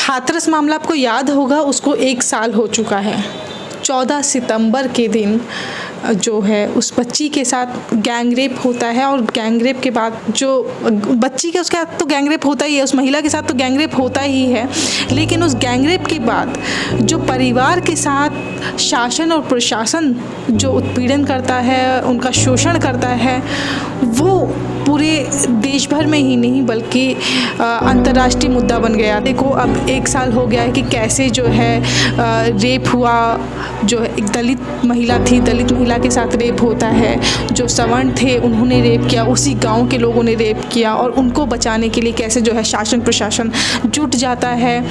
हाथरस मामला आपको याद होगा, उसको 1 साल हो चुका है। 14 सितंबर के दिन जो है उस बच्ची के साथ गैंग रेप होता है, और गैंग रेप के बाद जो बच्ची के उसके साथ तो गैंग रेप होता ही है, उस महिला के साथ तो गैंग रेप होता ही है, लेकिन उस गैंग रेप के बाद जो परिवार के साथ शासन और प्रशासन जो उत्पीड़न करता है, उनका शोषण करता है, वो पूरे देश भर में ही नहीं बल्कि अंतर्राष्ट्रीय मुद्दा बन गया। देखो अब 1 साल हो गया है कि कैसे जो है रेप हुआ, जो एक दलित महिला थी, दलित महिला के साथ रेप होता है, जो सवर्ण थे उन्होंने रेप किया, उसी गांव के लोगों ने रेप किया, और उनको बचाने के लिए कैसे जो है शासन प्रशासन जुट जाता है,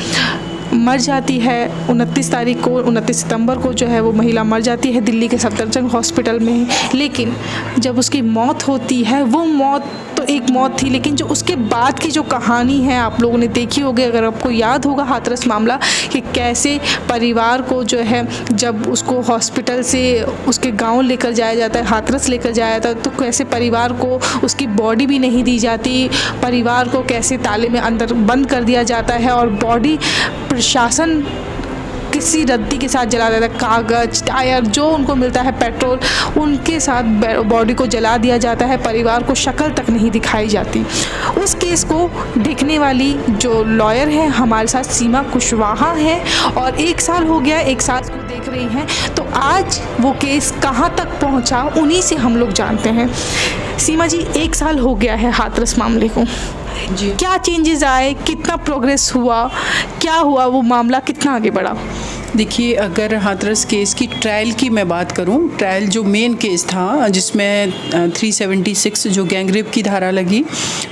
मर जाती है। 29 सितंबर को जो है वो महिला मर जाती है दिल्ली के सफदरजंग हॉस्पिटल में। लेकिन जब उसकी मौत होती है, वो मौत तो एक मौत थी, लेकिन जो उसके बाद की जो कहानी है आप लोगों ने देखी होगी, अगर आपको याद होगा हाथरस मामला, कि कैसे परिवार को जो है जब उसको हॉस्पिटल से उसके गांव लेकर जाया जाता है, हाथरस लेकर जाया जाता है, तो कैसे परिवार को उसकी बॉडी भी नहीं दी जाती, परिवार को कैसे ताले में अंदर बंद कर दिया जाता है, और बॉडी प्रशासन किसी रद्दी के साथ जला देता है, कागज, टायर, जो उनको मिलता है, पेट्रोल, उनके साथ बॉडी को जला दिया जाता है, परिवार को शक्ल तक नहीं दिखाई जाती। उस केस को देखने वाली जो लॉयर है हमारे साथ सीमा कुशवाहा है, और 1 साल हो गया, 1 साल को देख रही हैं, तो आज वो केस कहाँ तक पहुँचा उन्हीं से हम लोग जानते हैं। सीमा जी, 1 साल हो गया है हाथरस मामले को जी, क्या चेंजेस आए, कितना प्रोग्रेस हुआ, क्या हुआ, वो मामला कितना आगे बढ़ा? देखिए, अगर हाथरस केस की ट्रायल की मैं बात करूं, ट्रायल जो मेन केस था जिसमें 376 जो गैंग रेप की धारा लगी,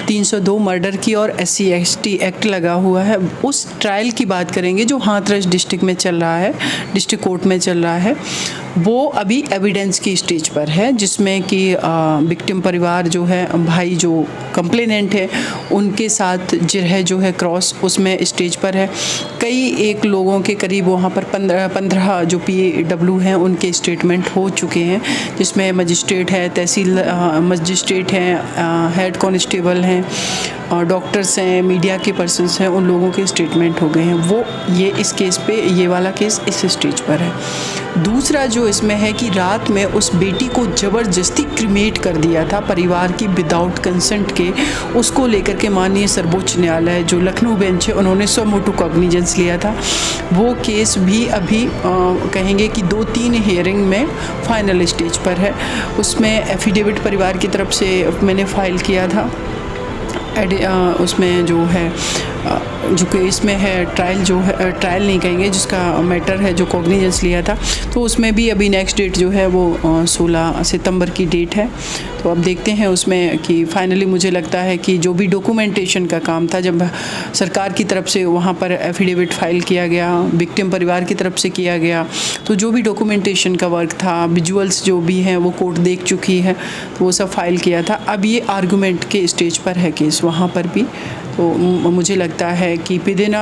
302 मर्डर की और SC/ST एक्ट लगा हुआ है, उस ट्रायल की बात करेंगे जो हाथरस डिस्ट्रिक्ट में चल रहा है, डिस्ट्रिक्ट कोर्ट में चल रहा है। वो अभी एविडेंस की स्टेज पर है, जिसमें कि विक्टिम परिवार जो है, भाई जो कंप्लेनेंट है उनके साथ जिरह जो है क्रॉस उसमें स्टेज पर है। कई एक लोगों के करीब वहाँ पर 15 जो PAW हैं उनके स्टेटमेंट हो चुके हैं, जिसमें मजिस्ट्रेट है, तहसील मजिस्ट्रेट हैं, हेड कांस्टेबल हैं, डॉक्टर्स हैं, मीडिया के पर्सन्स हैं, उन लोगों के स्टेटमेंट हो गए हैं। वो ये इस केस पे, ये वाला केस इस स्टेज पर है। दूसरा जो इसमें है कि रात में उस बेटी को ज़बरदस्ती क्रिमेट कर दिया था परिवार की विदाउट कंसेंट के, उसको लेकर के माननीय सर्वोच्च न्यायालय जो लखनऊ बेंच है उन्होंने सो मोटो कॉग्निजेंस लिया था। वो केस भी अभी कहेंगे कि 2-3 हियरिंग में फाइनल स्टेज पर है। उसमें एफिडेविट परिवार की तरफ से मैंने फाइल किया था। उसमें जो है जो केस में है ट्रायल, जो है ट्रायल नहीं कहेंगे, जिसका मैटर है जो कॉग्निजेंस लिया था, तो उसमें भी अभी नेक्स्ट डेट जो है वो 16 सितंबर की डेट है। तो अब देखते हैं उसमें कि फाइनली मुझे लगता है कि जो भी डॉक्यूमेंटेशन का काम था, जब सरकार की तरफ से वहाँ पर एफिडेविट फाइल किया गया, विक्टिम परिवार की तरफ से किया गया, तो जो भी डॉक्यूमेंटेशन का वर्क था, विजुअल्स जो भी हैं वो कोर्ट देख चुकी है, तो वो सब फाइल किया था। अब ये आर्गूमेंट के स्टेज पर है केस वहाँ पर भी। तो मुझे लगता है कि विदिन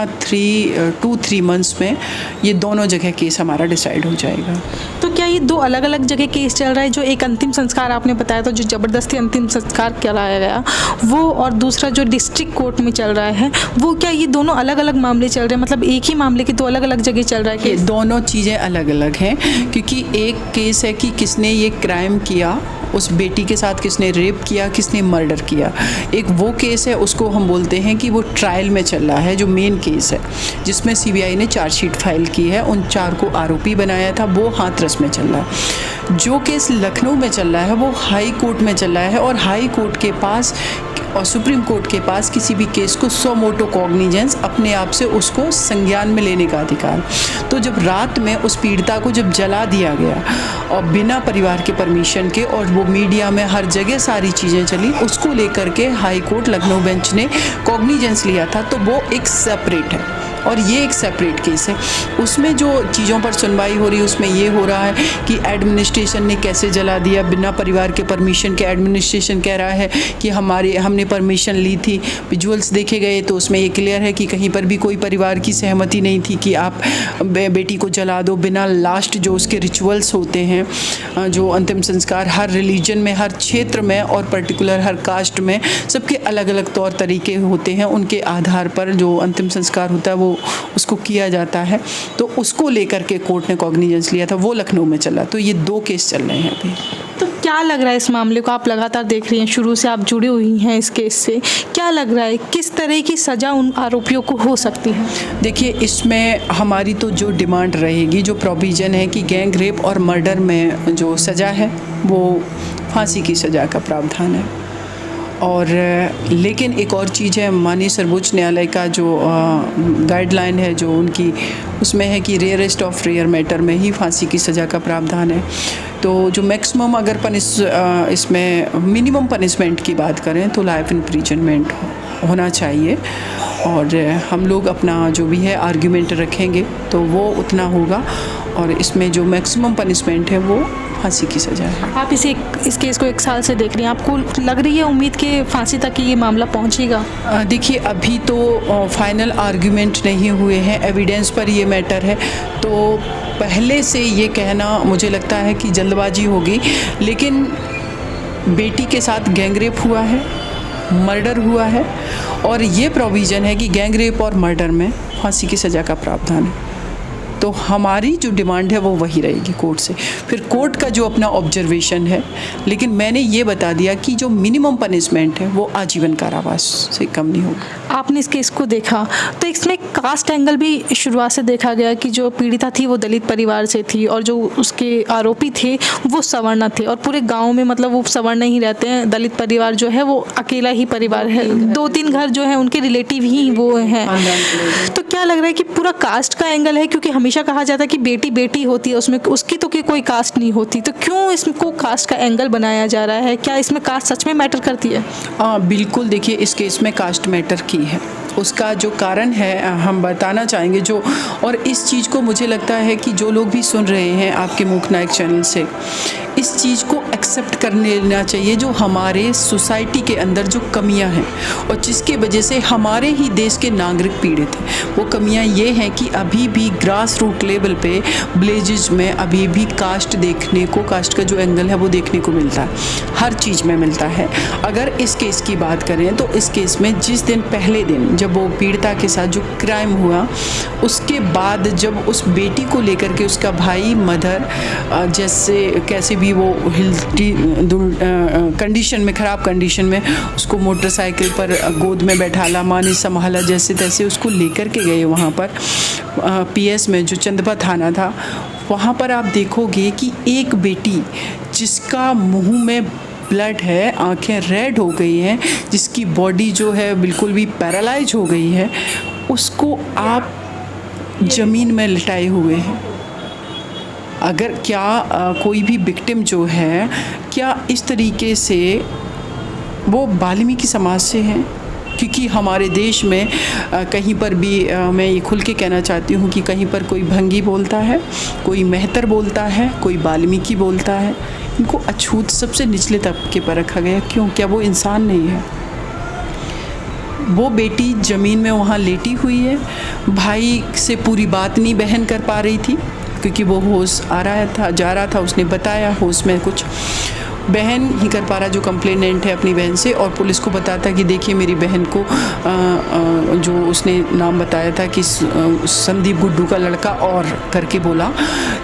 2-3 मंथ्स में ये दोनों जगह केस हमारा डिसाइड हो जाएगा। तो क्या ये 2 अलग अलग जगह केस चल रहा है? जो एक अंतिम संस्कार आपने बताया था, जो ज़बरदस्ती अंतिम संस्कार कराया गया वो, और दूसरा जो डिस्ट्रिक्ट कोर्ट में चल रहा है वो, क्या ये दोनों अलग अलग मामले चल रहे हैं? मतलब एक ही मामले के 2 अलग अलग जगह चल रहा है केस? दोनों चीज़ें अलग अलग हैं, क्योंकि एक केस है कि किसने ये क्राइम किया, उस बेटी के साथ किसने रेप किया, किसने मर्डर किया। एक वो केस है, उसको हम बोलते हैं कि वो ट्रायल में चल रहा है, जो मेन केस है, जिसमें CBI ने चार्जशीट फाइल की है, उन 4 को आरोपी बनाया था, वो हाथरस में चल रहा है। जो केस लखनऊ में चल रहा है वो हाई कोर्ट में चल रहा है, और हाई कोर्ट के पास और सुप्रीम कोर्ट के पास किसी भी केस को सो मोटो कॉग्निजेंस, अपने आप से उसको संज्ञान में लेने का अधिकार। तो जब रात में उस पीड़िता को जब जला दिया गया और बिना परिवार के परमिशन के, और वो मीडिया में हर जगह सारी चीज़ें चली, उसको लेकर के हाई कोर्ट लखनऊ बेंच ने कॉग्निजेंस लिया था, तो वो एक सेपरेट है और ये एक सेपरेट केस है। उसमें जो चीज़ों पर सुनवाई हो रही है उसमें ये हो रहा है कि एडमिनिस्ट्रेशन ने कैसे जला दिया बिना परिवार के परमिशन के। एडमिनिस्ट्रेशन कह रहा है कि हमने परमिशन ली थी। विजुअल्स देखे गए तो उसमें ये क्लियर है कि कहीं पर भी कोई परिवार की सहमति नहीं थी कि आप बेटी को जला दो बिना लास्ट जो उसके रिचुअल्स होते हैं, जो अंतिम संस्कार हर रिलीजन में, हर क्षेत्र में और पर्टिकुलर हर कास्ट में सबके अलग अलग तौर तरीके होते हैं, उनके आधार पर जो अंतिम संस्कार होता है वो उसको किया जाता है, तो उसको लेकर के कोर्ट ने कॉग्निजेंस लिया था, वो लखनऊ में चला। तो ये 2 केस चल रहे हैं अभी। तो क्या लग रहा है इस मामले को, आप लगातार देख रही हैं, शुरू से आप जुड़ी हुई हैं इस केस से, क्या लग रहा है किस तरह की सज़ा उन आरोपियों को हो सकती है? देखिए, इसमें हमारी तो जो डिमांड रहेगी, जो प्रोविज़न है कि गैंग रेप और मर्डर में जो सज़ा है वो फांसी की सज़ा का प्रावधान है। और लेकिन एक और चीज़ है, माननीय सर्वोच्च न्यायालय का जो गाइडलाइन है जो उनकी, उसमें है कि रेयरेस्ट ऑफ रेयर मैटर में ही फांसी की सज़ा का प्रावधान है। तो जो मैक्सिमम अगर इसमें मिनिमम पनिशमेंट की बात करें तो लाइफ इम्प्रिजनमेंट होना चाहिए, और हम लोग अपना जो भी है आर्ग्यूमेंट रखेंगे तो वो उतना होगा, और इसमें जो मैक्सिमम पनिशमेंट है वो फांसी की सज़ा है। आप इस केस को 1 साल से देख रही हैं, आपको लग रही है उम्मीद कि फांसी तक ये मामला पहुंचेगा? देखिए, अभी तो फाइनल आर्ग्यूमेंट नहीं हुए हैं, एविडेंस पर ये मैटर है, तो पहले से ये कहना मुझे लगता है कि जल्दबाजी होगी। लेकिन बेटी के साथ गैंग रेप हुआ है, मर्डर हुआ है, और ये प्रोविज़न है कि गैंग रेप और मर्डर में फांसी की सज़ा का प्रावधान है। तो हमारी जो डिमांड है वो वही रहेगी कोर्ट से, फिर कोर्ट का जो अपना ऑब्जर्वेशन है। लेकिन मैंने ये बता दिया कि जो मिनिमम पनिशमेंट है वो आजीवन कारावास से कम नहीं होगा। आपने इस केस को देखा तो इसमें कास्ट एंगल भी शुरुआत से देखा गया कि जो पीड़िता थी वो दलित परिवार से थी, और जो उसके आरोपी थे वो सवर्ण थे, और पूरे गाँव में मतलब वो सवर्ण ही रहते हैं, दलित परिवार जो है वो अकेला ही परिवार है, 2-3 घर जो है उनके रिलेटिव ही वो हैं। तो क्या लग रहा है कि पूरा कास्ट का एंगल है? क्योंकि हमेशा कहा जाता है कि बेटी बेटी होती है, उसमें उसकी तो कोई कास्ट नहीं होती, तो क्यों इसको कास्ट का एंगल बनाया जा रहा है? क्या इसमें कास्ट सच में मैटर करती है? बिल्कुल, देखिए, इस केस में कास्ट मैटर की है। उसका जो कारण है हम बताना चाहेंगे जो, और इस चीज़ को मुझे लगता है कि जो लोग भी सुन रहे हैं आपके मूक नायक चैनल से, इस चीज़ को एक्सेप्ट कर लेना चाहिए जो हमारे सोसाइटी के अंदर जो कमियां हैं और जिसके वजह से हमारे ही देश के नागरिक पीड़ित हैं। वो कमियां ये हैं कि अभी भी ग्रास रूट लेवल पे विलेजेस में अभी भी कास्ट देखने को, कास्ट का जो एंगल है वो देखने को मिलता है, हर चीज़ में मिलता है। अगर इस केस की बात करें तो इस केस में जिस दिन, पहले दिन जब वो पीड़िता के साथ जो क्राइम हुआ, उसके बाद जब उस बेटी को लेकर के उसका भाई, मदर, जैसे कैसे भी वो कंडीशन में, ख़राब कंडीशन में, उसको मोटरसाइकिल पर गोद में बैठाला, माँ ने संभाला, जैसे तैसे उसको लेकर के गए वहाँ पर पीएस में, जो चंदपा थाना था, वहाँ पर आप देखोगे कि एक बेटी जिसका मुंह में ब्लड है, आंखें रेड हो गई हैं, जिसकी बॉडी जो है बिल्कुल भी पैरालाइज हो गई है, उसको आप ज़मीन में लिटाए हुए हैं। अगर कोई भी विक्टिम जो है, क्या इस तरीके से वो वाल्मीकि समाज से हैं? क्योंकि हमारे देश में कहीं पर भी मैं ये खुल के कहना चाहती हूँ कि कहीं पर कोई भंगी बोलता है, कोई मेहतर बोलता है, कोई वाल्मीकि बोलता है। इनको अछूत सबसे निचले तबके पर रखा गया। क्यों? क्या वो इंसान नहीं है? वो बेटी ज़मीन में वहाँ लेटी हुई है, भाई से पूरी बात नहीं बहन कर पा रही थी क्योंकि वो होश आ रहा था, जा रहा था, उसने बताया होश में कुछ बहन ही कर पा रहा जो कंप्लेनेंट है अपनी बहन से, और पुलिस को बताता कि देखिए मेरी बहन को जो उसने नाम बताया था कि संदीप गुड्डू का लड़का और करके बोला,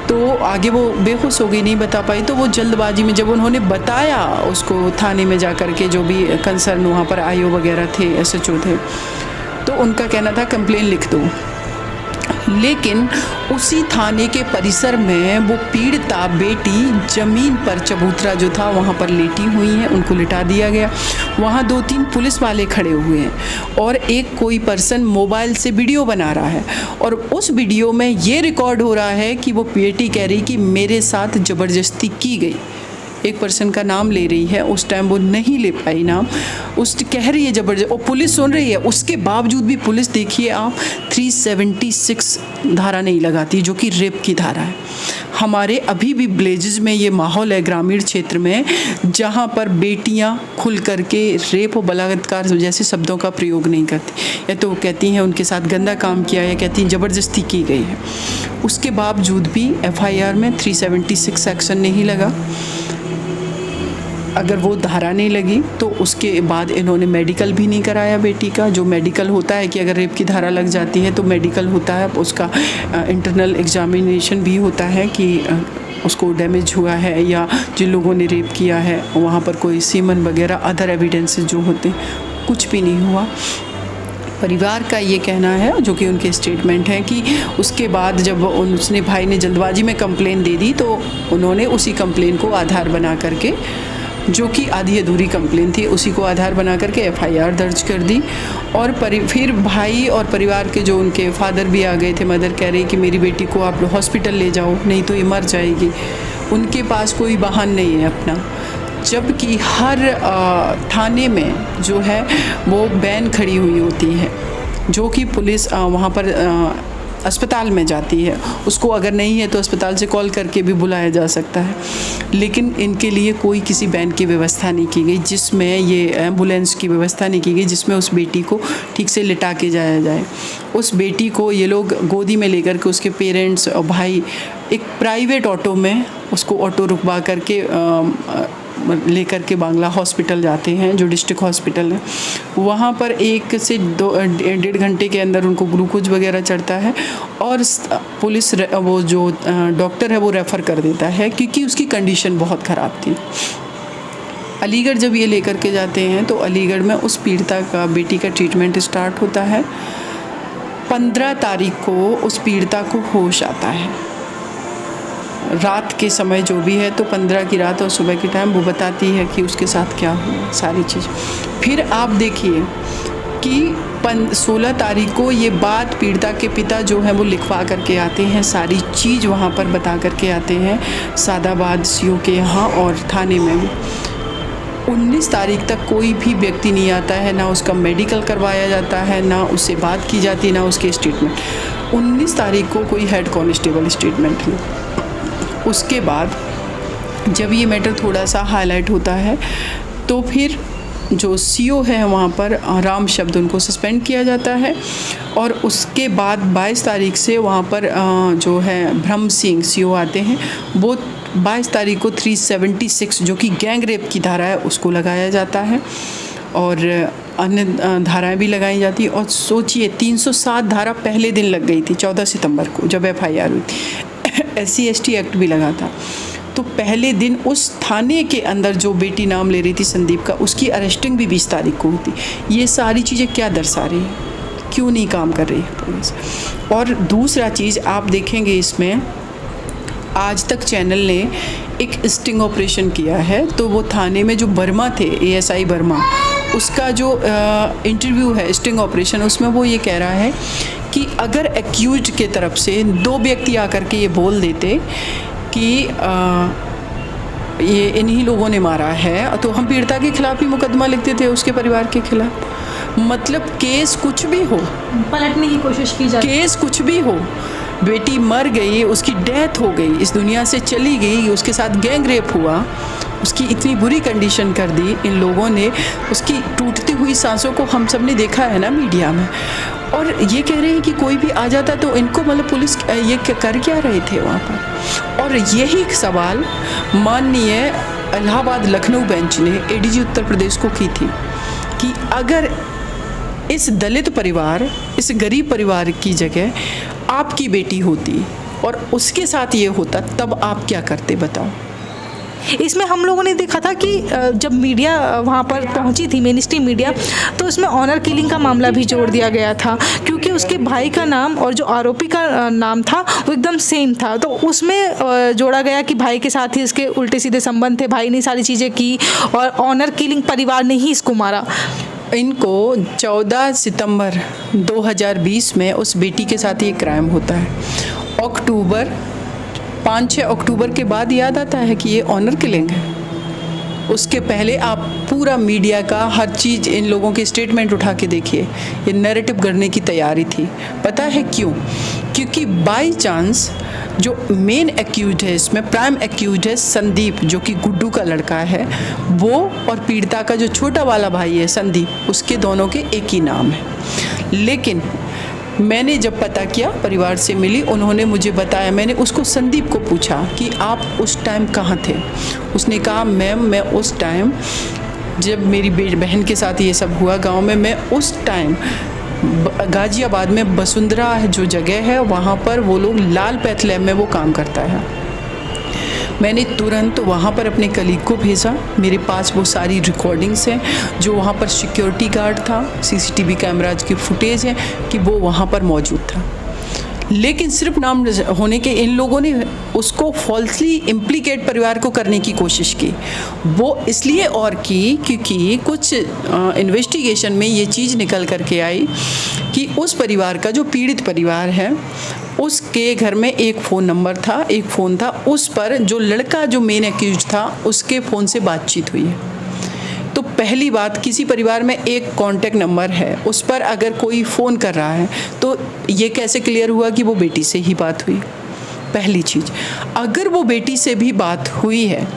तो आगे वो बेहोश हो गई, नहीं बता पाई। तो वो जल्दबाजी में जब उन्होंने बताया उसको थाने में जा कर के, जो भी कंसर्न वहाँ पर आईओ वगैरह थे, एसएचओ थे, तो उनका कहना था कंप्लेन लिख दो। लेकिन उसी थाने के परिसर में वो पीड़िता बेटी ज़मीन पर, चबूतरा जो था वहाँ पर लेटी हुई है, उनको लिटा दिया गया। वहाँ 2-3 पुलिस वाले खड़े हुए हैं और एक कोई पर्सन मोबाइल से वीडियो बना रहा है, और उस वीडियो में ये रिकॉर्ड हो रहा है कि वो बेटी कह रही कि मेरे साथ ज़बरदस्ती की गई। एक पर्सन का नाम ले रही है, उस टाइम वो नहीं ले पाई नाम, उस कह रही है ज़बरदस्त, और पुलिस सुन रही है। उसके बावजूद भी पुलिस, देखिए आप, 376 धारा नहीं लगाती, जो कि रेप की धारा है। हमारे अभी भी विलेजेस में ये माहौल है, ग्रामीण क्षेत्र में, जहाँ पर बेटियाँ खुल करके रेप और बलात्कार जैसे शब्दों का प्रयोग नहीं करती, या तो कहती हैं उनके साथ गंदा काम किया, या कहती हैं ज़बरदस्ती की गई है। उसके बावजूद भी FIR में 376 सेक्शन नहीं लगा। अगर वो धारा नहीं लगी तो उसके बाद इन्होंने मेडिकल भी नहीं कराया बेटी का। जो मेडिकल होता है कि अगर रेप की धारा लग जाती है तो मेडिकल होता है, उसका इंटरनल एग्जामिनेशन भी होता है कि उसको डैमेज हुआ है या जिन लोगों ने रेप किया है वहाँ पर कोई सीमन वगैरह अदर एविडेंसेस जो होते कुछ भी नहीं हुआ। परिवार का ये कहना है, जो कि उनके स्टेटमेंट है, कि उसके बाद जब उसने भाई ने जल्दबाजी में कंप्लेन दे दी तो उन्होंने उसी कंप्लेन को आधार बना करके, जो कि आधी अधूरी कंप्लेन थी, उसी को आधार बना करके एफआईआर दर्ज कर दी। और फिर भाई और परिवार के जो उनके फादर भी आ गए थे, मदर कह रही कि मेरी बेटी को आप हॉस्पिटल ले जाओ नहीं तो ये मर जाएगी। उनके पास कोई वाहन नहीं है अपना, जबकि हर थाने में जो है वो वैन खड़ी हुई होती है, जो कि पुलिस वहाँ पर अस्पताल में जाती है। उसको अगर नहीं है तो अस्पताल से कॉल करके भी बुलाया जा सकता है, लेकिन इनके लिए कोई किसी वैन की व्यवस्था नहीं की गई, जिसमें ये एम्बुलेंस की व्यवस्था नहीं की गई जिसमें उस बेटी को ठीक से लिटा के जाया जाए। उस बेटी को ये लोग गोदी में लेकर के, उसके पेरेंट्स और भाई एक प्राइवेट ऑटो में, उसको ऑटो रुकवा करके लेकर के बांग्ला हॉस्पिटल जाते हैं, जो डिस्ट्रिक्ट हॉस्पिटल है। वहाँ पर 1 से 1.5 घंटे के अंदर उनको ग्लूकोज वगैरह चढ़ता है और पुलिस वो जो डॉक्टर है वो रेफ़र कर देता है, क्योंकि उसकी कंडीशन बहुत ख़राब थी। अलीगढ़ जब ये लेकर के जाते हैं तो अलीगढ़ में उस पीड़िता का, बेटी का ट्रीटमेंट स्टार्ट होता है। 15 तारीख को उस पीड़िता को होश आता है, रात के समय जो भी है, तो 15 की रात और सुबह के टाइम वो बताती है कि उसके साथ क्या हुआ, सारी चीज़। फिर आप देखिए कि 16 तारीख को ये बात पीड़िता के पिता जो है वो लिखवा करके आते हैं, सारी चीज़ वहाँ पर बता करके आते हैं, सादाबाद सीओ के यहाँ और थाने में भी। 19 तारीख तक कोई भी व्यक्ति नहीं आता है, ना उसका मेडिकल करवाया जाता है, ना उससे बात की जाती है, ना उसके स्टेटमेंट। 19 तारीख को कोई हेड कांस्टेबल स्टेटमेंट ली। उसके बाद जब ये मैटर थोड़ा सा हाईलाइट होता है तो फिर जो सीओ है वहाँ पर राम शब्द, उनको सस्पेंड किया जाता है। और उसके बाद 22 तारीख से वहाँ पर जो है ब्रह्म सिंह सीओ आते हैं, वो 22 तारीख को 376 जो कि गैंग रेप की धारा है उसको लगाया जाता है और अन्य धाराएं भी लगाई जाती है। और सोचिए 307 धारा पहले दिन लग गई थी 14 सितंबर को जब एफआईआर हुई थी। SC/ST एक्ट भी लगा था। तो पहले दिन उस थाने के अंदर जो बेटी नाम ले रही थी संदीप का, उसकी अरेस्टिंग भी 20 तारीख को हुई थी। ये सारी चीज़ें क्या दर्शा रही है, क्यों नहीं काम कर रही है पुलिस। और दूसरा चीज़ आप देखेंगे इसमें, आज तक चैनल ने एक स्टिंग ऑपरेशन किया है, तो वो थाने में जो वर्मा थे, ASI वर्मा, उसका जो इंटरव्यू है स्टिंग ऑपरेशन, उसमें वो ये कह रहा है कि अगर एक्यूज्ड के तरफ से 2 व्यक्ति आकर के ये बोल देते कि ये इन्हीं लोगों ने मारा है, तो हम पीड़िता के खिलाफ ही मुकदमा लिखते थे, उसके परिवार के खिलाफ। मतलब केस कुछ भी हो, पलटने की कोशिश की जाती, केस कुछ भी हो, बेटी मर गई, उसकी डेथ हो गई, इस दुनिया से चली गई, उसके साथ गैंग रेप हुआ, उसकी इतनी बुरी कंडीशन कर दी इन लोगों ने, उसकी टूटती हुई सांसों को हम सब ने देखा है ना मीडिया में। और ये कह रहे हैं कि कोई भी आ जाता तो इनको, मतलब पुलिस ये कर क्या रहे थे वहाँ पर। और यही सवाल माननीय इलाहाबाद लखनऊ बेंच ने ADG उत्तर प्रदेश को की थी कि अगर इस दलित परिवार, इस गरीब परिवार की जगह आपकी बेटी होती और उसके साथ ये होता, तब आप क्या करते बताओ। इसमें हम लोगों ने देखा था कि जब मीडिया वहाँ पर पहुँची थी, मेन स्ट्रीम मीडिया, तो उसमें ऑनर किलिंग का मामला भी जोड़ दिया गया था, क्योंकि उसके भाई का नाम और जो आरोपी का नाम था वो एकदम सेम था। तो उसमें जोड़ा गया कि भाई के साथ ही इसके उल्टे सीधे संबंध थे, भाई ने सारी चीज़ें की और ऑनर किलिंग परिवार ने ही इसको मारा। इनको 14 सितंबर 2020 में उस बेटी के साथ ये क्राइम होता है। 5-6 अक्टूबर के बाद याद आता है कि ये ऑनर किलिंग है। उसके पहले आप पूरा मीडिया का हर चीज़, इन लोगों के स्टेटमेंट उठा के देखिए, ये नैरेटिव करने की तैयारी थी। पता है क्यों? क्योंकि बाई चांस जो मेन एक्यूज है इसमें, प्राइम एक्यूज है संदीप, जो कि गुड्डू का लड़का है, वो और पीड़िता का जो छोटा वाला भाई है संदीप, उसके दोनों के एक ही नाम है। लेकिन मैंने जब पता किया, परिवार से मिली, उन्होंने मुझे बताया, मैंने उसको संदीप को पूछा कि आप उस टाइम कहाँ थे। उसने कहा मैम मैं उस टाइम जब मेरी बहन के साथ ये सब हुआ गांव में, मैं उस टाइम गाज़ियाबाद में वसुंधरा जो जगह है वहाँ पर वो लोग लाल पैथ लैब में वो काम करता है। मैंने तुरंत वहाँ पर अपने कलीग को भेजा। मेरे पास वो सारी रिकॉर्डिंग्स हैं, जो वहाँ पर सिक्योरिटी गार्ड था, सीसीटीवी कैमराज की फुटेज है कि वो वहाँ पर मौजूद था। लेकिन सिर्फ नाम होने के इन लोगों ने उसको फॉल्सली इम्प्लीकेट परिवार को करने की कोशिश की। वो इसलिए और की क्योंकि कुछ इन्वेस्टिगेशन में ये चीज़ निकल करके आई कि उस परिवार का जो पीड़ित परिवार है उसके घर में एक फ़ोन नंबर था, एक फ़ोन था, उस पर जो लड़का जो मेन एक्यूज था उसके फ़ोन से बातचीत हुई है। तो पहली बात, किसी परिवार में एक कॉन्टैक्ट नंबर है, उस पर अगर कोई फ़ोन कर रहा है तो ये कैसे क्लियर हुआ कि वो बेटी से ही बात हुई। पहली चीज़, अगर वो बेटी से भी बात हुई है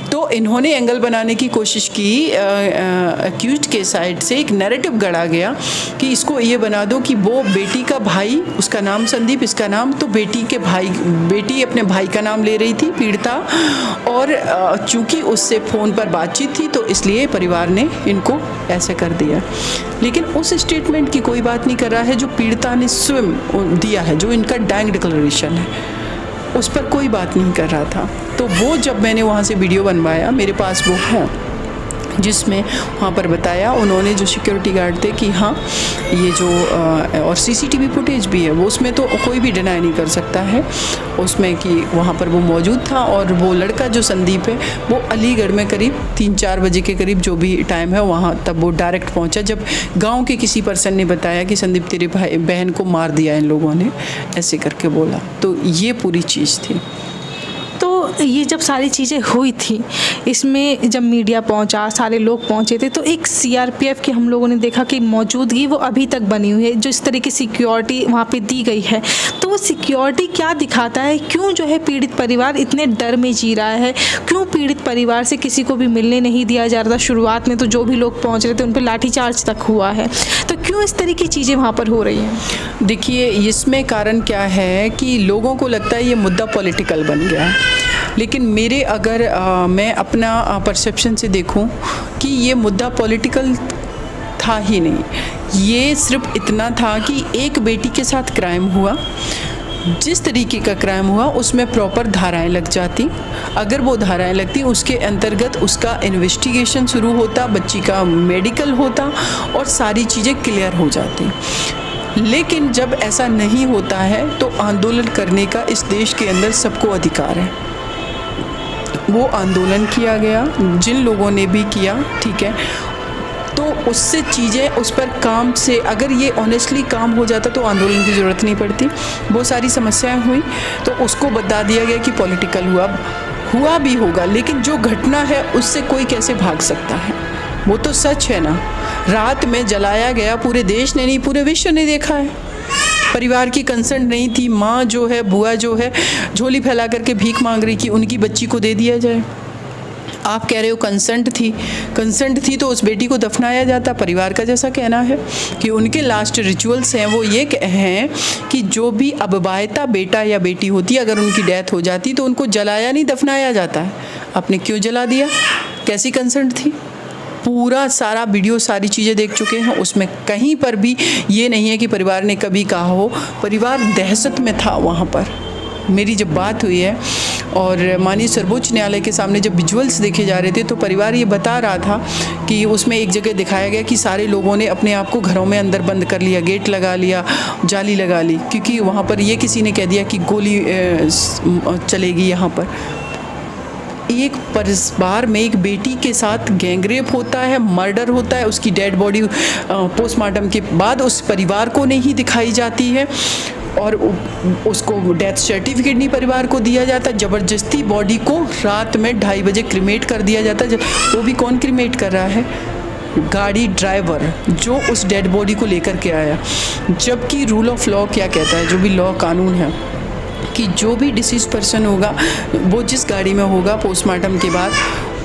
तो इन्होंने एंगल बनाने की कोशिश की, एक्यूज्ड के साइड से एक नैरेटिव गढ़ा गया कि इसको ये बना दो कि वो बेटी का भाई, उसका नाम संदीप, इसका नाम, तो बेटी अपने भाई का नाम ले रही थी पीड़िता, और चूंकि उससे फ़ोन पर बातचीत थी तो इसलिए परिवार ने इनको ऐसे कर दिया। लेकिन उस स्टेटमेंट की कोई बात नहीं कर रहा है जो पीड़िता ने स्वयं दिया है, जो इनका डाइंग डिक्लेरेशन है, उस पर कोई बात नहीं कर रहा था। तो वो जब मैंने वहाँ से वीडियो बनवाया, मेरे पास वो है, जिसमें वहाँ पर बताया उन्होंने जो सिक्योरिटी गार्ड थे कि हाँ ये जो और सीसीटीवी फुटेज भी है वो, उसमें तो कोई भी डिनाई नहीं कर सकता है उसमें कि वहाँ पर वो मौजूद था। और वो लड़का जो संदीप है वो अलीगढ़ में करीब 3-4 बजे के करीब जो भी टाइम है वहाँ, तब वो डायरेक्ट पहुँचा जब गाँव के किसी पर्सन ने बताया कि संदीप तेरे बहन को मार दिया इन लोगों ने, ऐसे करके बोला। तो ये पूरी चीज़ थी। तो ये जब सारी चीज़ें हुई थी, इसमें जब मीडिया पहुंचा, सारे लोग पहुंचे थे, तो एक सीआरपीएफ की हम लोगों ने देखा कि मौजूदगी वो अभी तक बनी हुई है, जो इस तरह की सिक्योरिटी वहाँ पे दी गई है। तो वो सिक्योरिटी क्या दिखाता है, क्यों जो है पीड़ित परिवार इतने डर में जी रहा है, क्यों पीड़ित परिवार से किसी को भी मिलने नहीं दिया जा रहा था। शुरुआत में तो जो भी लोग पहुँच रहे थे उन पर लाठीचार्ज तक हुआ है, तो क्यों इस तरह की चीज़ें वहाँ पर हो रही हैं? देखिए, इसमें कारण क्या है कि लोगों को लगता है ये मुद्दा पॉलिटिकल बन गया है, लेकिन मेरे अगर मैं अपना परसेप्शन से देखूं कि ये मुद्दा पॉलिटिकल था ही नहीं। ये सिर्फ इतना था कि एक बेटी के साथ क्राइम हुआ, जिस तरीके का क्राइम हुआ उसमें प्रॉपर धाराएं लग जाती। अगर वो धाराएं लगती उसके अंतर्गत उसका इन्वेस्टिगेशन शुरू होता, बच्ची का मेडिकल होता और सारी चीज़ें क्लियर हो जाती। लेकिन जब ऐसा नहीं होता है तो आंदोलन करने का इस देश के अंदर सबको अधिकार है। वो आंदोलन किया गया, जिन लोगों ने भी किया, ठीक है, तो उससे चीज़ें उस पर काम से अगर ये ऑनेस्टली काम हो जाता तो आंदोलन की ज़रूरत नहीं पड़ती। वो सारी समस्याएं हुई तो उसको बता दिया गया कि पॉलिटिकल हुआ भी होगा, लेकिन जो घटना है उससे कोई कैसे भाग सकता है। वो तो सच है ना, रात में जलाया गया, पूरे देश ने नहीं पूरे विश्व ने देखा है। परिवार की कंसर्न नहीं थी, माँ जो है, बुआ जो है, झोली फैला करके भीख मांग रही कि उनकी बच्ची को दे दिया जाए। आप कह रहे हो कंसेंट थी तो उस बेटी को दफनाया जाता। परिवार का जैसा कहना है कि उनके लास्ट रिचुअल्स हैं वो ये हैं कि जो भी अबबायता बेटा या बेटी होती है, अगर उनकी डेथ हो जाती तो उनको जलाया नहीं, दफनाया जाता है। आपने क्यों जला दिया? कैसी कंसेंट थी? पूरा सारा वीडियो, सारी चीज़ें देख चुके हैं, उसमें कहीं पर भी ये नहीं है कि परिवार ने कभी कहा हो। परिवार दहशत में था वहाँ पर। मेरी जब बात हुई है और माननीय सर्वोच्च न्यायालय के सामने जब विजुअल्स देखे जा रहे थे तो परिवार ये बता रहा था कि उसमें एक जगह दिखाया गया कि सारे लोगों ने अपने आप को घरों में अंदर बंद कर लिया, गेट लगा लिया, जाली लगा ली, क्योंकि वहाँ पर ये किसी ने कह दिया कि गोली चलेगी। यहाँ पर एक परिवार में एक बेटी के साथ गैंगरेप होता है, मर्डर होता है, उसकी डेड बॉडी पोस्टमार्टम के बाद उस परिवार को नहीं दिखाई जाती है और उसको डेथ सर्टिफिकेट नहीं परिवार को दिया जाता। ज़बरदस्ती बॉडी को रात में 2:30 बजे क्रिमेट कर दिया जाता। वो भी कौन क्रिमेट कर रहा है? गाड़ी ड्राइवर जो उस डेड बॉडी को लेकर के आया। जबकि रूल ऑफ लॉ क्या कहता है, जो भी लॉ कानून है, कि जो भी डिसीज पर्सन होगा वो जिस गाड़ी में होगा पोस्टमार्टम के बाद,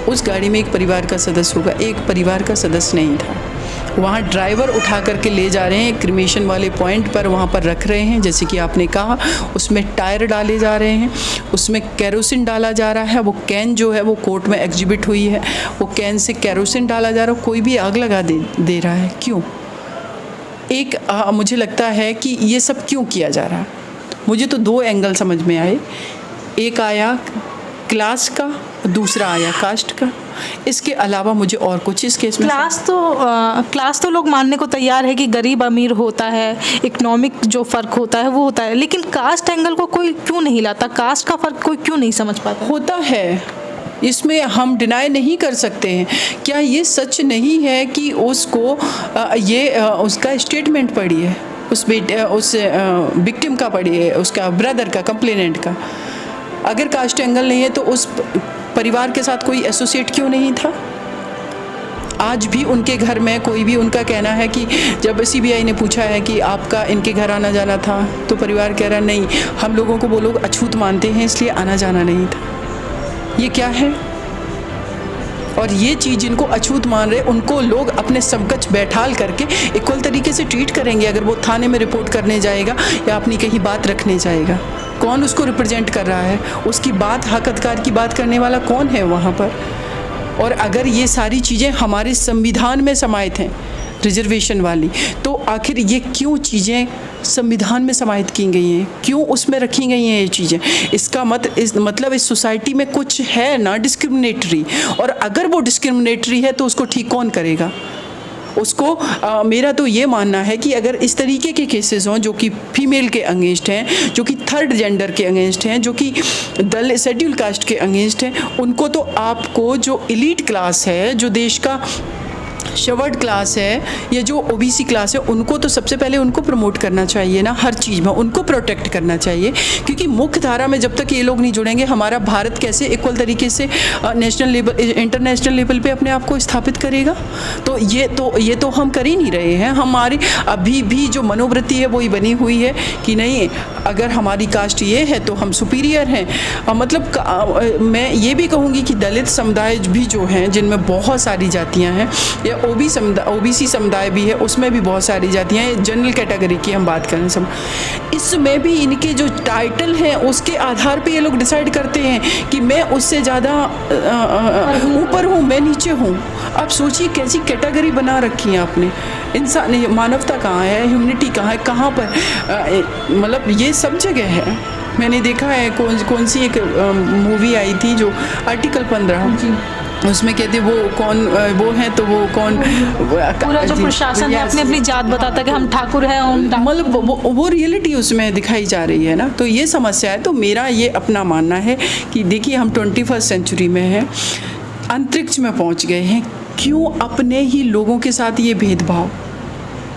उस गाड़ी में एक परिवार का सदस्य होगा। एक परिवार का सदस्य नहीं था। वहाँ ड्राइवर उठा करके ले जा रहे हैं, क्रिमेशन वाले पॉइंट पर वहाँ पर रख रहे हैं, जैसे कि आपने कहा, उसमें टायर डाले जा रहे हैं, उसमें केरोसिन डाला जा रहा है। वो कैन जो है वो कोर्ट में एग्जिबिट हुई है, वो कैन से केरोसिन डाला जा रहा है, कोई भी आग लगा दे रहा है, क्यों? मुझे लगता है कि ये सब क्यों किया जा रहा है। मुझे तो दो एंगल समझ में आए, एक आया क्लास का, दूसरा आया कास्ट का। इसके अलावा मुझे और कुछ इस केस में क्लास तो लोग मानने को तैयार है कि गरीब अमीर होता है, इकोनॉमिक जो फ़र्क होता है वो होता है, लेकिन कास्ट एंगल को कोई क्यों नहीं लाता? कास्ट का फ़र्क कोई क्यों नहीं समझ पाता? होता है, इसमें हम डिनाई नहीं कर सकते हैं। क्या ये सच नहीं है कि उसको उसका स्टेटमेंट पढ़ी है, उस विक्टिम का पढ़ी है, उसका ब्रदर का, कंप्लेनेंट का। अगर कास्ट एंगल नहीं है तो उस परिवार के साथ कोई एसोसिएट क्यों नहीं था? आज भी उनके घर में कोई भी, उनका कहना है कि जब सीबीआई ने पूछा है कि आपका इनके घर आना जाना था, तो परिवार कह रहा नहीं, हम लोगों को वो लोग अछूत मानते हैं इसलिए आना जाना नहीं था। ये क्या है? और ये चीज़ जिनको अछूत मान रहे, उनको लोग अपने समकक्ष बैठाल करके इक्वल तरीके से ट्रीट करेंगे। अगर वो थाने में रिपोर्ट करने जाएगा या अपनी कहीं बात रखने जाएगा, कौन उसको रिप्रेजेंट कर रहा है? उसकी बात, हक अधिकार की बात करने वाला कौन है वहाँ पर? और अगर ये सारी चीज़ें हमारे संविधान में समाहित हैं, रिजर्वेशन वाली, तो आखिर ये क्यों चीज़ें संविधान में समाहित की गई हैं, क्यों उसमें रखी गई हैं ये चीज़ें? इसका मतलब इस सोसाइटी में कुछ है ना डिस्क्रिमिनेटरी, और अगर वो डिस्क्रिमिनेटरी है तो उसको ठीक कौन करेगा? उसको मेरा तो ये मानना है कि अगर इस तरीके के केसेस हों जो कि फीमेल के अगेंस्ट हैं, जो कि थर्ड जेंडर के अगेंस्ट हैं, जो कि शेड्यूल कास्ट के अगेंस्ट हैं, उनको तो आपको जो एलीट क्लास है, जो देश का शेवर्ड क्लास है, या जो ओबीसी क्लास है, उनको तो सबसे पहले उनको प्रमोट करना चाहिए ना, हर चीज़ में उनको प्रोटेक्ट करना चाहिए। क्योंकि मुख्य धारा में जब तक ये लोग नहीं जुड़ेंगे, हमारा भारत कैसे इक्वल तरीके से नेशनल लेवल, इंटरनेशनल लेवल पे अपने आप को स्थापित करेगा? तो ये तो हम कर ही नहीं रहे हैं। हमारी अभी भी जो मनोवृत्ति है वही बनी हुई है कि नहीं, अगर हमारी कास्ट ये है तो हम सुपीरियर हैं। मैं ये भी कहूँगी कि दलित समुदाय भी जो हैं, जिनमें बहुत सारी जातियाँ हैं, या ओबीसी समुदाय भी है, उसमें भी बहुत सारी जातियाँ हैं, जनरल कैटेगरी की हम बात करें सब, इसमें भी इनके जो टाइटल हैं उसके आधार पे ये लोग डिसाइड करते हैं कि मैं उससे ज़्यादा ऊपर हूँ, मैं नीचे हूँ। आप सोचिए कैसी कैटेगरी बना रखी है आपने। इंसान, मानवता कहाँ है, ह्यूमनिटी कहाँ है, कहाँ पर? मतलब ये सब जगह है। मैंने देखा है कौन सी एक मूवी आई थी जो आर्टिकल 15, उसमें कहते वो कौन वो हैं, तो वो कौन, पूरा जो प्रशासन है अपनी अपनी जात बताता है कि हम ठाकुर हैं, मतलब वो रियलिटी उसमें दिखाई जा रही है ना। तो ये समस्या है। तो मेरा ये अपना मानना है कि देखिए, हम 21st सेंचुरी में हैं, अंतरिक्ष में पहुंच गए हैं, क्यों अपने ही लोगों के साथ ये भेदभाव?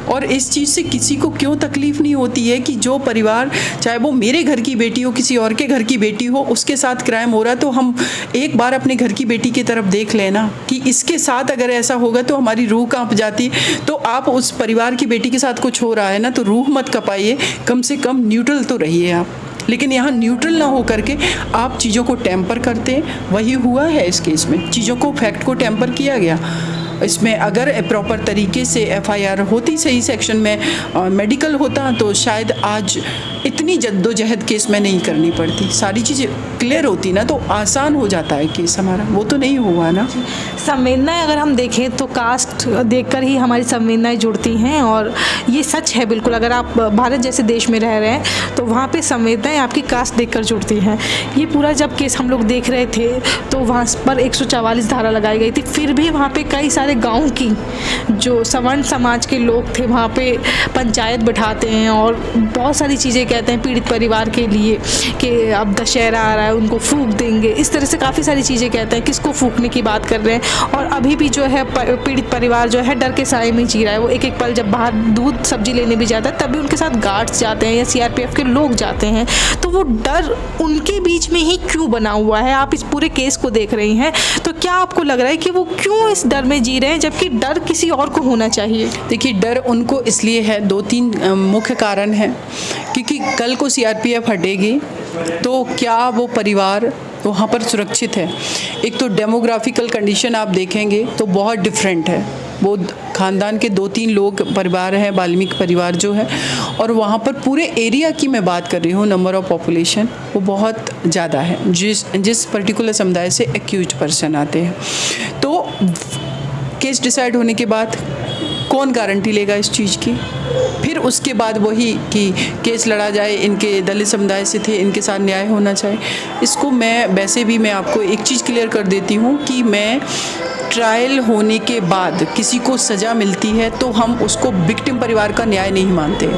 और इस चीज़ से किसी को क्यों तकलीफ़ नहीं होती है कि जो परिवार, चाहे वो मेरे घर की बेटी हो, किसी और के घर की बेटी हो, उसके साथ क्राइम हो रहा है, तो हम एक बार अपने घर की बेटी की तरफ देख लेना कि इसके साथ अगर ऐसा होगा तो हमारी रूह कांप जाती। तो आप उस परिवार की बेटी के साथ कुछ हो रहा है ना, तो रूह मत कपाइए, कम से कम न्यूट्रल तो रहिए आप। लेकिन यहाँ न्यूट्रल ना हो करके आप चीज़ों को टेम्पर करते हैं। वही हुआ है इस केस में, चीज़ों को, फैक्ट को टेम्पर किया गया। इसमें अगर प्रॉपर तरीके से एफआईआर होती, सही सेक्शन में मेडिकल होता, तो शायद आज इतनी जद्दोजहद केस में नहीं करनी पड़ती, सारी चीज़ें क्लियर होती ना, तो आसान हो जाता है केस हमारा। वो तो नहीं हुआ ना। संवेदनाएं अगर हम देखें तो कास्ट देखकर ही हमारी संवेदनाएं जुड़ती हैं, और ये सच है बिल्कुल। अगर आप भारत जैसे देश में रह रहे हैं तो वहाँ पे संवेदनाएं आपकी कास्ट देखकर जुड़ती हैं। ये पूरा जब केस हम लोग देख रहे थे तो वहाँ पर 144 धारा लगाई गई थी, फिर भी वहाँ पे कई सारे गांव की जो सवर्ण समाज के लोग थे वहाँ पे पंचायत बिठाते हैं और बहुत सारी चीज़ें कहते हैं पीड़ित परिवार के लिए कि अब दशहरा आ रहा है, उनको फूंक देंगे, इस तरह से काफ़ी सारी चीज़ें कहते हैं। किसको फूंकने की बात कर रहे हैं? और अभी भी जो है पीड़ित परिवार जो है डर के साए में जी रहा है। वो एक एक पल जब बाहर दूध सब्जी लेने भी जाता है तब भी उनके साथ गार्ड्स जाते हैं या सीआरपीएफ के लोग जाते हैं। तो वो डर उनके बीच में ही क्यों बना हुआ है? आप इस पूरे केस को देख रही हैं तो क्या आपको लग रहा है कि वो क्यों इस डर में जी रहे हैं, जबकि डर किसी और को होना चाहिए? देखिए, डर उनको इसलिए है, 2-3 मुख्य कारण हैं। क्योंकि कल को सीआरपीएफ हटेगी तो क्या वो परिवार वहाँ पर सुरक्षित है? एक तो डेमोग्राफिकल कंडीशन आप देखेंगे तो बहुत डिफरेंट है, वो ख़ानदान के 2-3 लोग परिवार हैं, वाल्मीकि परिवार जो है, और वहाँ पर पूरे एरिया की मैं बात कर रही हूँ, नंबर ऑफ़ पॉपुलेशन वो बहुत ज़्यादा है जिस पर्टिकुलर समुदाय से एक्यूज पर्सन आते हैं। तो केस डिसाइड होने के बाद कौन गारंटी लेगा इस चीज़ की? फिर उसके बाद वही कि केस लड़ा जाए, इनके दलित समुदाय से थे, इनके साथ न्याय होना चाहिए। इसको मैं वैसे भी मैं आपको एक चीज़ क्लियर कर देती हूँ कि मैं ट्रायल होने के बाद किसी को सज़ा मिलती है तो हम उसको विक्टिम परिवार का न्याय नहीं मानते।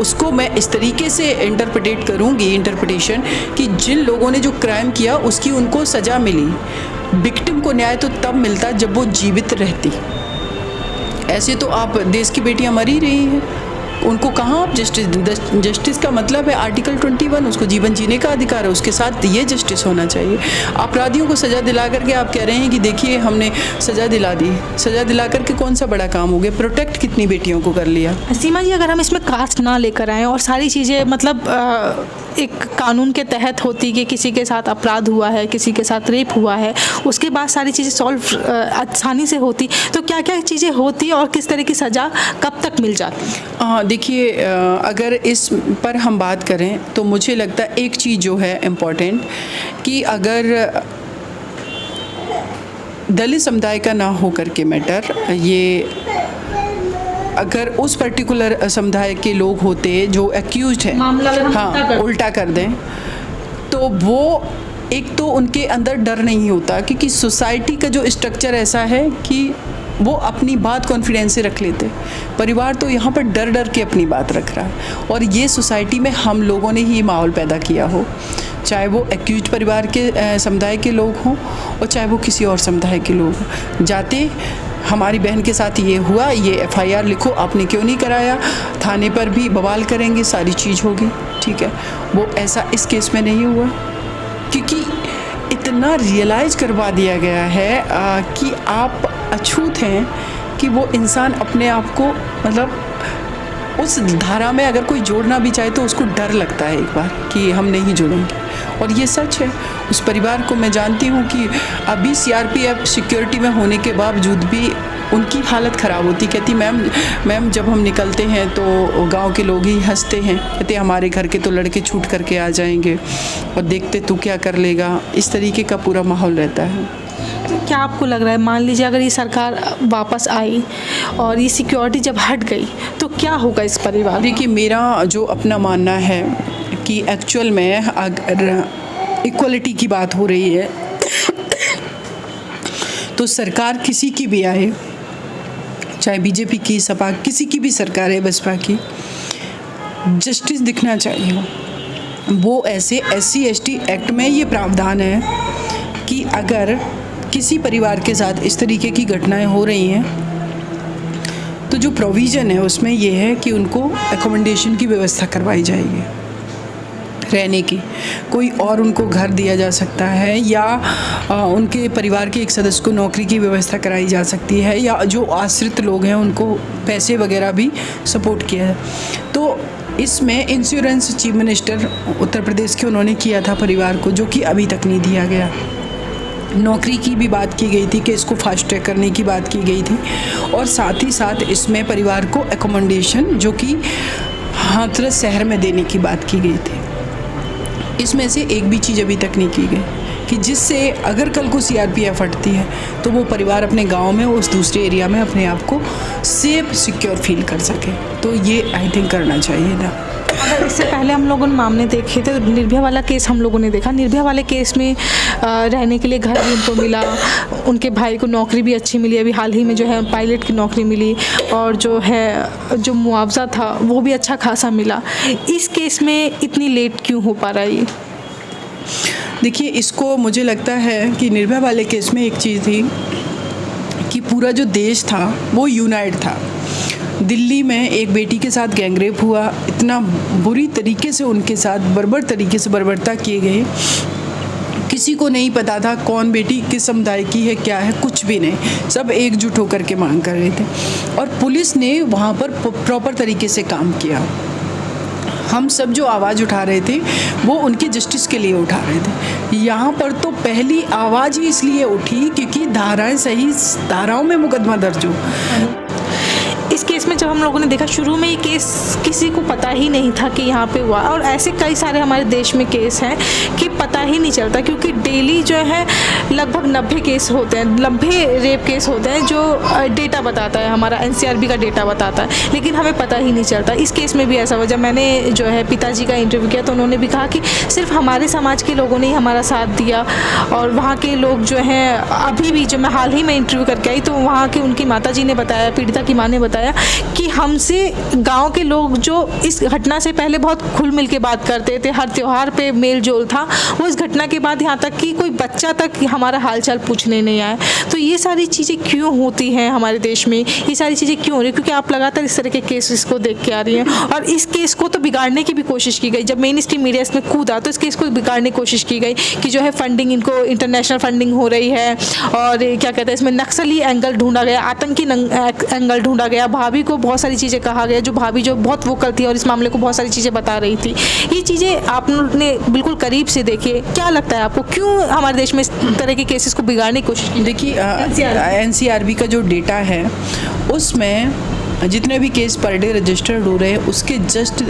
उसको मैं इस तरीके से इंटरप्रिटेशन कि जिन लोगों ने जो क्राइम किया उसकी उनको सज़ा मिली। विक्टिम को न्याय तो तब मिलता जब वो जीवित रहती। ऐसे तो आप देश की बेटियां मर ही रही हैं, उनको कहाँ आप जस्टिस का मतलब है आर्टिकल 21, उसको जीवन जीने का अधिकार है, उसके साथ ये जस्टिस होना चाहिए। अपराधियों को सज़ा दिला करके आप कह रहे हैं कि देखिए हमने सज़ा दिला दी। सज़ा दिला करके कौन सा बड़ा काम हो गया? प्रोटेक्ट कितनी बेटियों को कर लिया। सीमा जी, अगर हम इसमें कास्ट ना लेकर आएँ और सारी चीज़ें मतलब एक कानून के तहत होती कि किसी के साथ अपराध हुआ है, किसी के साथ रेप हुआ है, उसके बाद सारी चीज़ें सॉल्व आसानी से होती, तो क्या क्या चीज़ें होती और किस तरह की सज़ा कब तक मिल जाती? देखिए, अगर इस पर हम बात करें तो मुझे लगता है एक चीज़ जो है इम्पॉर्टेंट कि अगर दलित समुदाय का ना हो करके मैटर, ये अगर उस पर्टिकुलर समुदाय के लोग होते जो एक्यूज हैं, हाँ, उल्टा कर दें, तो वो एक तो उनके अंदर डर नहीं होता क्योंकि सोसाइटी का जो स्ट्रक्चर ऐसा है कि वो अपनी बात कॉन्फिडेंस से रख लेते। परिवार तो यहाँ पर डर डर के अपनी बात रख रहा है और ये सोसाइटी में हम लोगों ने ही ये माहौल पैदा किया हो, चाहे वो एक्यूज परिवार के समुदाय के लोग हों और चाहे वो किसी और समुदाय के लोग हों। जाते हमारी बहन के साथ ये हुआ, ये FIR लिखो, आपने क्यों नहीं कराया, थाने पर भी बवाल करेंगे, सारी चीज़ होगी, ठीक है। वो ऐसा इस केस में नहीं हुआ क्योंकि इतना रियलाइज़ करवा दिया गया है कि आप अछूत हैं कि वो इंसान अपने आप को मतलब उस धारा में अगर कोई जोड़ना भी चाहे तो उसको डर लगता है एक बार कि हम नहीं जुड़ेंगे। और ये सच है। उस परिवार को मैं जानती हूँ कि अभी CRPF सिक्योरिटी में होने के बावजूद भी उनकी हालत ख़राब होती। कहती मैम जब हम निकलते हैं तो गांव के लोग ही हंसते हैं, कहते हमारे घर के तो लड़के छूट करके आ जाएंगे और देखते तू क्या कर लेगा, इस तरीके का पूरा माहौल रहता है। क्या आपको लग रहा है, मान लीजिए अगर ये सरकार वापस आई और ये सिक्योरिटी जब हट गई तो क्या होगा इस परिवार? देखिए, मेरा जो अपना मानना है कि एक्चुअल में अगर इक्वलिटी की बात हो रही है तो सरकार किसी की भी आए, चाहे BJP की, सपा, किसी की भी सरकार है, बसपा की, जस्टिस दिखना चाहिए। वो ऐसे SC ST एक्ट में ये प्रावधान है कि अगर किसी परिवार के साथ इस तरीके की घटनाएं हो रही हैं तो जो प्रोविज़न है उसमें ये है कि उनको एकोमोडेशन की व्यवस्था करवाई जाएगी, रहने की। कोई और उनको घर दिया जा सकता है या उनके परिवार के एक सदस्य को नौकरी की व्यवस्था कराई जा सकती है या जो आश्रित लोग हैं उनको पैसे वगैरह भी सपोर्ट किया है। तो इसमें insurance chief minister Uttar Pradesh के उन्होंने किया था परिवार को, जो कि अभी तक नहीं दिया गया। नौकरी की भी बात की गई थी कि इसको फास्ट ट्रैक करने की बात की गई थी और साथ ही साथ इसमें परिवार को एकोमोडेशन जो कि हाथरस शहर में देने की बात की गई थी। इसमें से एक भी चीज़ अभी तक नहीं की गई कि जिससे अगर कल को CRPF हटती है तो वो परिवार अपने गांव में उस दूसरे एरिया में अपने आप को सेफ सिक्योर फील कर सके। तो ये आई थिंक करना चाहिए था। अगर इससे पहले हम लोगों ने मामले देखे थे, निर्भया वाला केस हम लोगों ने देखा। निर्भया वाले केस में रहने के लिए घर भी उनको मिला, उनके भाई को नौकरी भी अच्छी मिली, अभी हाल ही में जो है पायलट की नौकरी मिली और जो है जो मुआवजा था वो भी अच्छा खासा मिला। इस केस में इतनी लेट क्यों हो पा रहा है ये? देखिए, इसको मुझे लगता है कि निर्भया वाले केस में एक चीज़ थी कि पूरा जो देश था वो यूनाइट था। दिल्ली में एक बेटी के साथ गैंगरेप हुआ, इतना बुरी तरीके से उनके साथ बर्बर तरीके से बर्बरता किए गए, किसी को नहीं पता था कौन बेटी किस समुदाय की है, क्या है, कुछ भी नहीं, सब एकजुट होकर के मांग कर रहे थे और पुलिस ने वहाँ पर प्रॉपर तरीके से काम किया। हम सब जो आवाज़ उठा रहे थे वो उनके जस्टिस के लिए उठा रहे थे। यहाँ पर तो पहली आवाज़ ही इसलिए उठी क्योंकि धाराएं सही धाराओं में मुकदमा दर्ज हो। इस केस में जब हम लोगों ने देखा, शुरू में ये केस किसी को पता ही नहीं था कि यहाँ पे हुआ, और ऐसे कई सारे हमारे देश में केस हैं कि पता ही नहीं चलता, क्योंकि डेली जो है लगभग 90 केस होते हैं, 90 रेप केस होते हैं जो डेटा बताता है, हमारा NCRB का डेटा बताता है, लेकिन हमें पता ही नहीं चलता। इस केस में भी ऐसा हुआ। जब मैंने जो है पिताजी का इंटरव्यू किया तो उन्होंने भी कहा कि सिर्फ हमारे समाज के लोगों ने ही हमारा साथ दिया, और वहाँ के लोग जो हैं अभी भी, जो मैं हाल ही में इंटरव्यू करके आई तो वहाँ के उनकी माता जी ने बताया, पीड़िता की माँ ने बताया कि हमसे गांव के लोग जो इस घटना से पहले बहुत खुल मिल के बात करते थे, हर त्योहार पे मेल जोल था, वो इस घटना के बाद यहाँ तक कि कोई बच्चा तक हमारा हालचाल पूछने नहीं आया। तो ये सारी चीज़ें क्यों होती हैं हमारे देश में, ये सारी चीज़ें क्यों हो रही है? क्योंकि आप लगातार इस तरह के केसेस को देख के आ रही हैं, और इस केस को तो बिगाड़ने की भी कोशिश की गई। जब मेन स्ट्रीम मीडिया इसमें कूदा तो इस केस को बिगाड़ने की कोशिश की गई कि जो है फंडिंग, इनको इंटरनेशनल फंडिंग हो रही है, और क्या कहते हैं इसमें नक्सली एंगल ढूंढा गया, आतंकी एंगल ढूंढा गया, भाभी को बहुत सारी चीज़ें कहा गया, जो भाभी जो बहुत वोकल थी और इस मामले को बहुत सारी चीज़ें बता रही थी। ये चीज़ें आपने बिल्कुल करीब से देखे, क्या लगता है आपको क्यों हमारे देश में इस तरह के केसेस को बिगाड़ने की कोशिश की? देखिए, NCRB का जो डेटा है उसमें जितने भी केस पर डे रजिस्टर्ड हो रहे हैं उसके जस्ट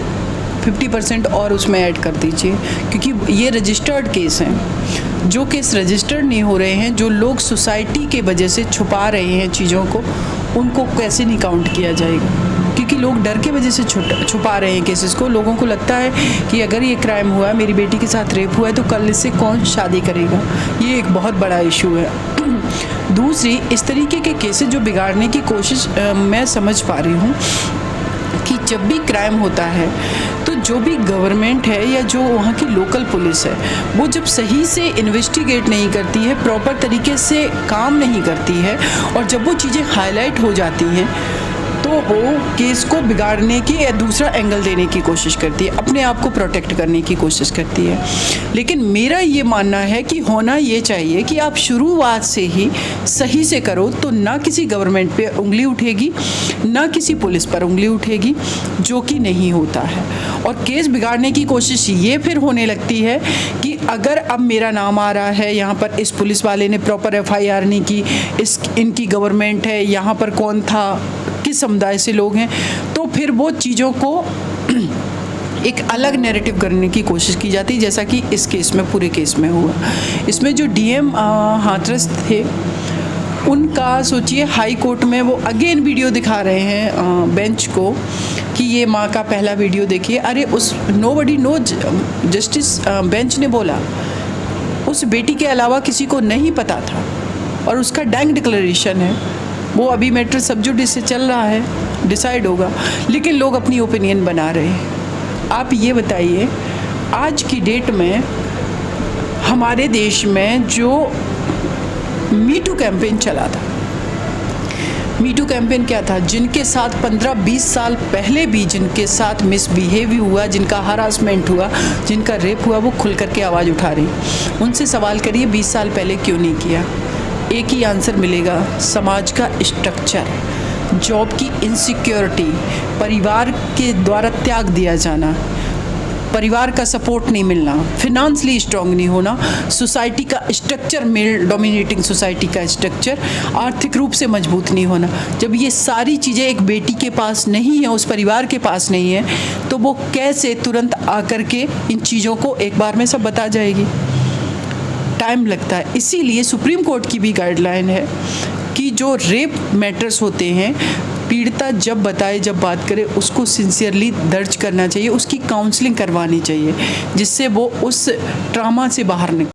50% और उसमें ऐड कर दीजिए, क्योंकि ये रजिस्टर्ड केस हैं। जो केस रजिस्टर्ड नहीं हो रहे हैं, जो लोग सोसाइटी के वजह से छुपा रहे हैं चीज़ों को, उनको कैसे नहीं काउंट किया जाएगा? क्योंकि लोग डर के वजह से छुपा रहे हैं केसेस को। लोगों को लगता है कि अगर ये क्राइम हुआ है, मेरी बेटी के साथ रेप हुआ है, तो कल इससे कौन शादी करेगा? ये एक बहुत बड़ा इशू है। दूसरी, इस तरीके के केसेस जो बिगाड़ने की कोशिश मैं समझ पा रही हूँ कि जब भी क्राइम होता है तो जो भी गवर्नमेंट है या जो वहाँ की लोकल पुलिस है, वो जब सही से इन्वेस्टिगेट नहीं करती है, प्रॉपर तरीके से काम नहीं करती है, और जब वो चीज़ें हाईलाइट हो जाती हैं तो वो केस को बिगाड़ने की या दूसरा एंगल देने की कोशिश करती है, अपने आप को प्रोटेक्ट करने की कोशिश करती है। लेकिन मेरा ये मानना है कि होना ये चाहिए कि आप शुरुआत से ही सही से करो, तो ना किसी गवर्नमेंट पे उंगली उठेगी, ना किसी पुलिस पर उंगली उठेगी, जो कि नहीं होता है। और केस बिगाड़ने की कोशिश ये फिर होने लगती है कि अगर अब मेरा नाम आ रहा है, यहाँ पर इस पुलिस वाले ने प्रॉपर FIR नहीं की, इनकी गवर्नमेंट है, यहाँ पर कौन था, किस समुदाय से लोग हैं, तो फिर वो चीज़ों को एक अलग नैरेटिव करने की कोशिश की जाती है, जैसा कि इस केस में, पूरे केस में हुआ। इसमें जो DM हाथरस थे, उनका सोचिए हाई कोर्ट में वो अगेन वीडियो दिखा रहे हैं बेंच को कि ये माँ का पहला वीडियो देखिए। अरे उस नोबडी नोज, जस्टिस बेंच ने बोला उस बेटी के अलावा किसी को नहीं पता था, और उसका डैंग डिक्लेरेशन है, वो अभी मैटर सब जुडिस से चल रहा है, डिसाइड होगा, लेकिन लोग अपनी ओपिनियन बना रहे हैं। आप ये बताइए, आज की डेट में हमारे देश में जो मीटू कैंपेन चला था, मीटू कैंपेन क्या था? जिनके साथ 15-20 साल पहले भी जिनके साथ मिसबिहेव हुआ, जिनका हरासमेंट हुआ, जिनका रेप हुआ, वो खुल करके आवाज़ उठा रही। उनसे सवाल करिए 20 साल पहले क्यों नहीं किया? एक ही आंसर मिलेगा, समाज का स्ट्रक्चर, जॉब की इनसिक्योरिटी, परिवार के द्वारा त्याग दिया जाना, परिवार का सपोर्ट नहीं मिलना, फिनेंशियली स्ट्रांग नहीं होना, सोसाइटी का स्ट्रक्चर, मेल डोमिनेटिंग सोसाइटी का स्ट्रक्चर, आर्थिक रूप से मजबूत नहीं होना। जब ये सारी चीज़ें एक बेटी के पास नहीं है, उस परिवार के पास नहीं है, तो वो कैसे तुरंत आकर के इन चीज़ों को एक बार में सब बता जाएगी? टाइम लगता है। इसीलिए सुप्रीम कोर्ट की भी गाइडलाइन है कि जो रेप मैटर्स होते हैं, पीड़िता जब बताए, जब बात करे, उसको सिंसियरली दर्ज करना चाहिए, उसकी काउंसलिंग करवानी चाहिए, जिससे वो उस ट्रॉमा से बाहर निकले।